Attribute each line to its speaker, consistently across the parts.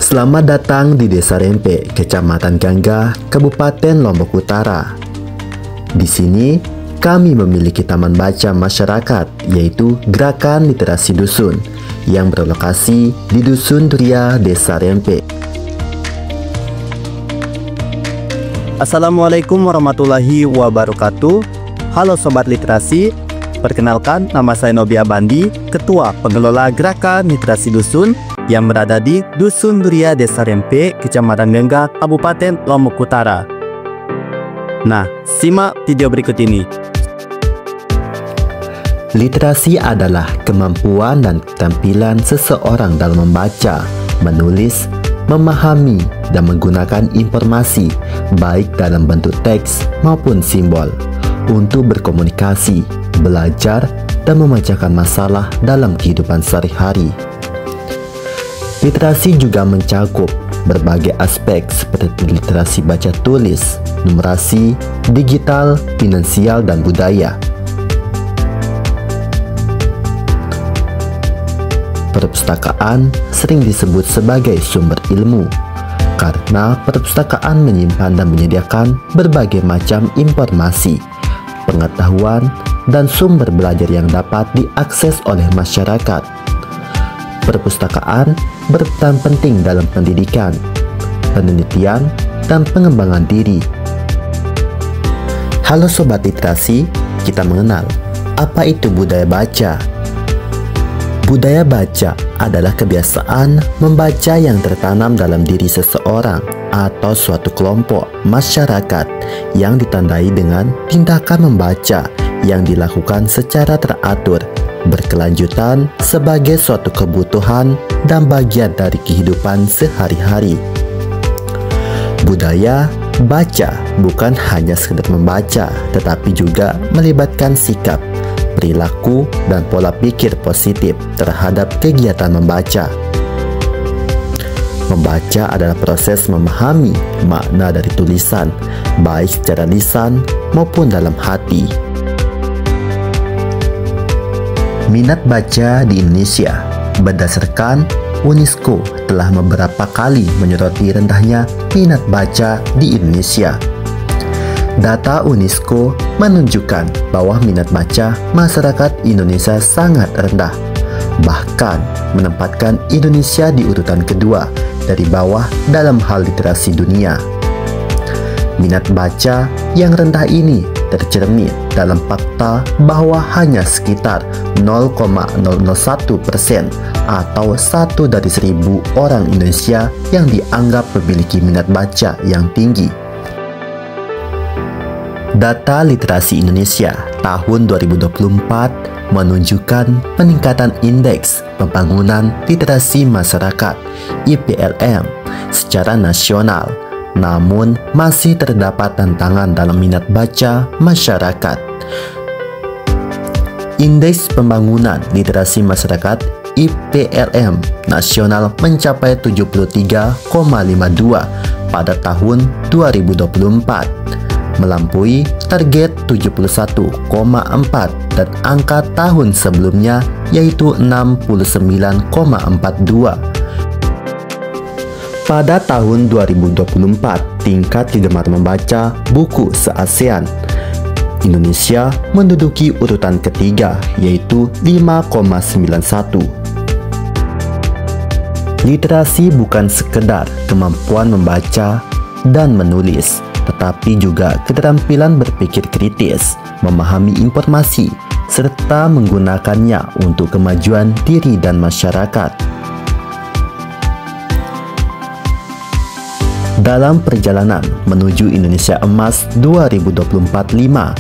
Speaker 1: Selamat datang di Desa Rempe, Kecamatan Gangga, Kabupaten Lombok Utara. Di sini, kami memiliki taman baca masyarakat, yaitu Gerakan Literasi Dusun, yang berlokasi di Dusun Duria, Desa Rempe.
Speaker 2: Assalamualaikum warahmatullahi wabarakatuh. Halo Sobat Literasi, perkenalkan nama saya Nobia Bandi, Ketua Pengelola Gerakan Literasi Dusun yang berada di Dusun Duria, Desa Rempe, Kecamatan Gangga, Kabupaten Lombok Utara. Nah, simak video berikut ini.
Speaker 1: Literasi adalah kemampuan dan keterampilan seseorang dalam membaca, menulis, memahami, dan menggunakan informasi, baik dalam bentuk teks maupun simbol, untuk berkomunikasi, belajar, dan memecahkan masalah dalam kehidupan sehari-hari. Literasi juga mencakup berbagai aspek seperti literasi baca tulis, numerasi, digital, finansial, dan budaya. Perpustakaan sering disebut sebagai sumber ilmu, karena perpustakaan menyimpan dan menyediakan berbagai macam informasi, pengetahuan, dan sumber belajar yang dapat diakses oleh masyarakat. Perpustakaan berperan penting dalam pendidikan, penelitian, dan pengembangan diri. Halo Sobat Literasi, kita mengenal apa itu budaya baca. Budaya baca adalah kebiasaan membaca yang tertanam dalam diri seseorang atau suatu kelompok masyarakat yang ditandai dengan tindakan membaca yang dilakukan secara teratur, berkelanjutan sebagai suatu kebutuhan dan bagian dari kehidupan sehari-hari. Budaya baca bukan hanya sekedar membaca, tetapi juga melibatkan sikap, perilaku, dan pola pikir positif terhadap kegiatan membaca. Membaca adalah proses memahami makna dari tulisan, baik secara lisan maupun dalam hati. Minat baca di Indonesia berdasarkan UNESCO telah beberapa kali menyoroti rendahnya minat baca di Indonesia. Data UNESCO menunjukkan bahwa minat baca masyarakat Indonesia sangat rendah, bahkan menempatkan Indonesia di urutan kedua dari bawah dalam hal literasi dunia. Minat baca yang rendah ini tercermin dalam fakta bahwa hanya sekitar 0,001% atau 1 dari 1000 orang Indonesia yang dianggap memiliki minat baca yang tinggi. Data Literasi Indonesia tahun 2024 menunjukkan peningkatan Indeks Pembangunan Literasi Masyarakat (IPLM) secara nasional. Namun, masih terdapat tantangan dalam minat baca masyarakat. Indeks Pembangunan Literasi Masyarakat (IPLM) nasional mencapai 73,52 pada tahun 2024, melampaui target 71,4 dan angka tahun sebelumnya yaitu 69,42. Pada tahun 2024, tingkat gemar membaca buku se-ASEAN, Indonesia menduduki urutan ketiga, yaitu 5,91. Literasi bukan sekedar kemampuan membaca dan menulis, tetapi juga keterampilan berpikir kritis, memahami informasi, serta menggunakannya untuk kemajuan diri dan masyarakat. Dalam perjalanan menuju Indonesia Emas 2024-5,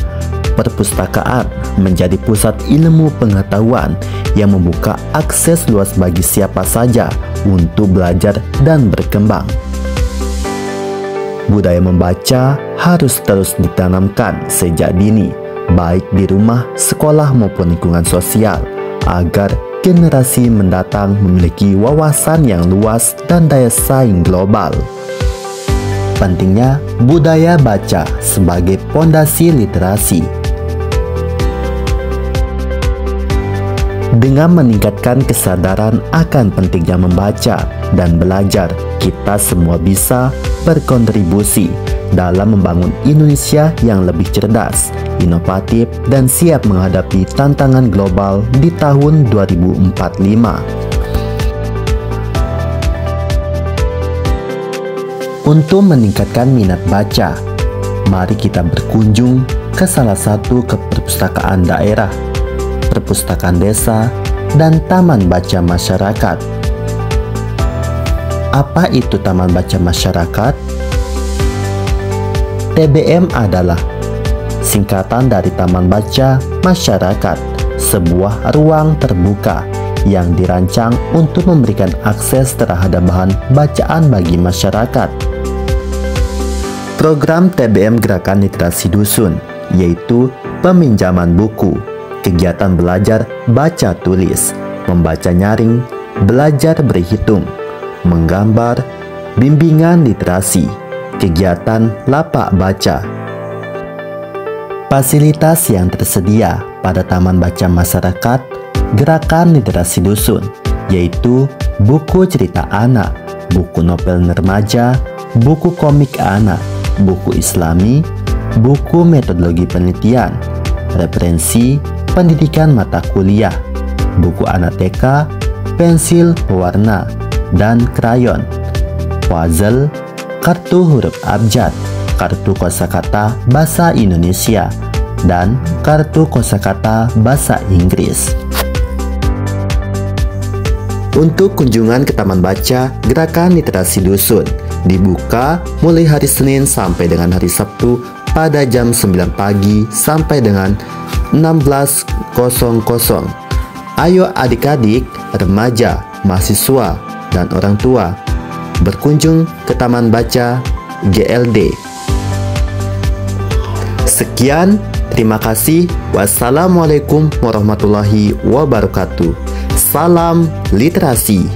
Speaker 1: perpustakaan menjadi pusat ilmu pengetahuan yang membuka akses luas bagi siapa saja untuk belajar dan berkembang. Budaya membaca harus terus ditanamkan sejak dini, baik di rumah, sekolah, maupun lingkungan sosial, agar generasi mendatang memiliki wawasan yang luas dan daya saing global. Pentingnya budaya baca sebagai pondasi literasi. Dengan meningkatkan kesadaran akan pentingnya membaca dan belajar, kita semua bisa berkontribusi dalam membangun Indonesia yang lebih cerdas, inovatif, dan siap menghadapi tantangan global di tahun 2045. Untuk meningkatkan minat baca, mari kita berkunjung ke salah satu perpustakaan daerah, perpustakaan desa, dan taman baca masyarakat. Apa itu taman baca masyarakat? TBM adalah singkatan dari Taman Baca Masyarakat, sebuah ruang terbuka yang dirancang untuk memberikan akses terhadap bahan bacaan bagi masyarakat. Program TBM Gerakan Literasi Dusun, yaitu peminjaman buku, kegiatan belajar baca tulis, membaca nyaring, belajar berhitung, menggambar, bimbingan literasi, kegiatan lapak baca. Fasilitas yang tersedia pada Taman Baca Masyarakat Gerakan Literasi Dusun, yaitu buku cerita anak, buku novel remaja, buku komik anak, buku islami, buku metodologi penelitian, referensi pendidikan mata kuliah, buku anak TK, pensil pewarna, dan krayon, puzzle, kartu huruf abjad, kartu kosakata bahasa Indonesia, dan kartu kosakata bahasa Inggris. Untuk kunjungan ke Taman Baca Gerakan Literasi Dusun dibuka mulai hari Senin sampai dengan hari Sabtu pada jam 9 pagi sampai dengan 16.00. Ayo adik-adik, remaja, mahasiswa, dan orang tua berkunjung ke Taman Baca GLD. Sekian, terima kasih. Wassalamualaikum warahmatullahi wabarakatuh. Salam literasi.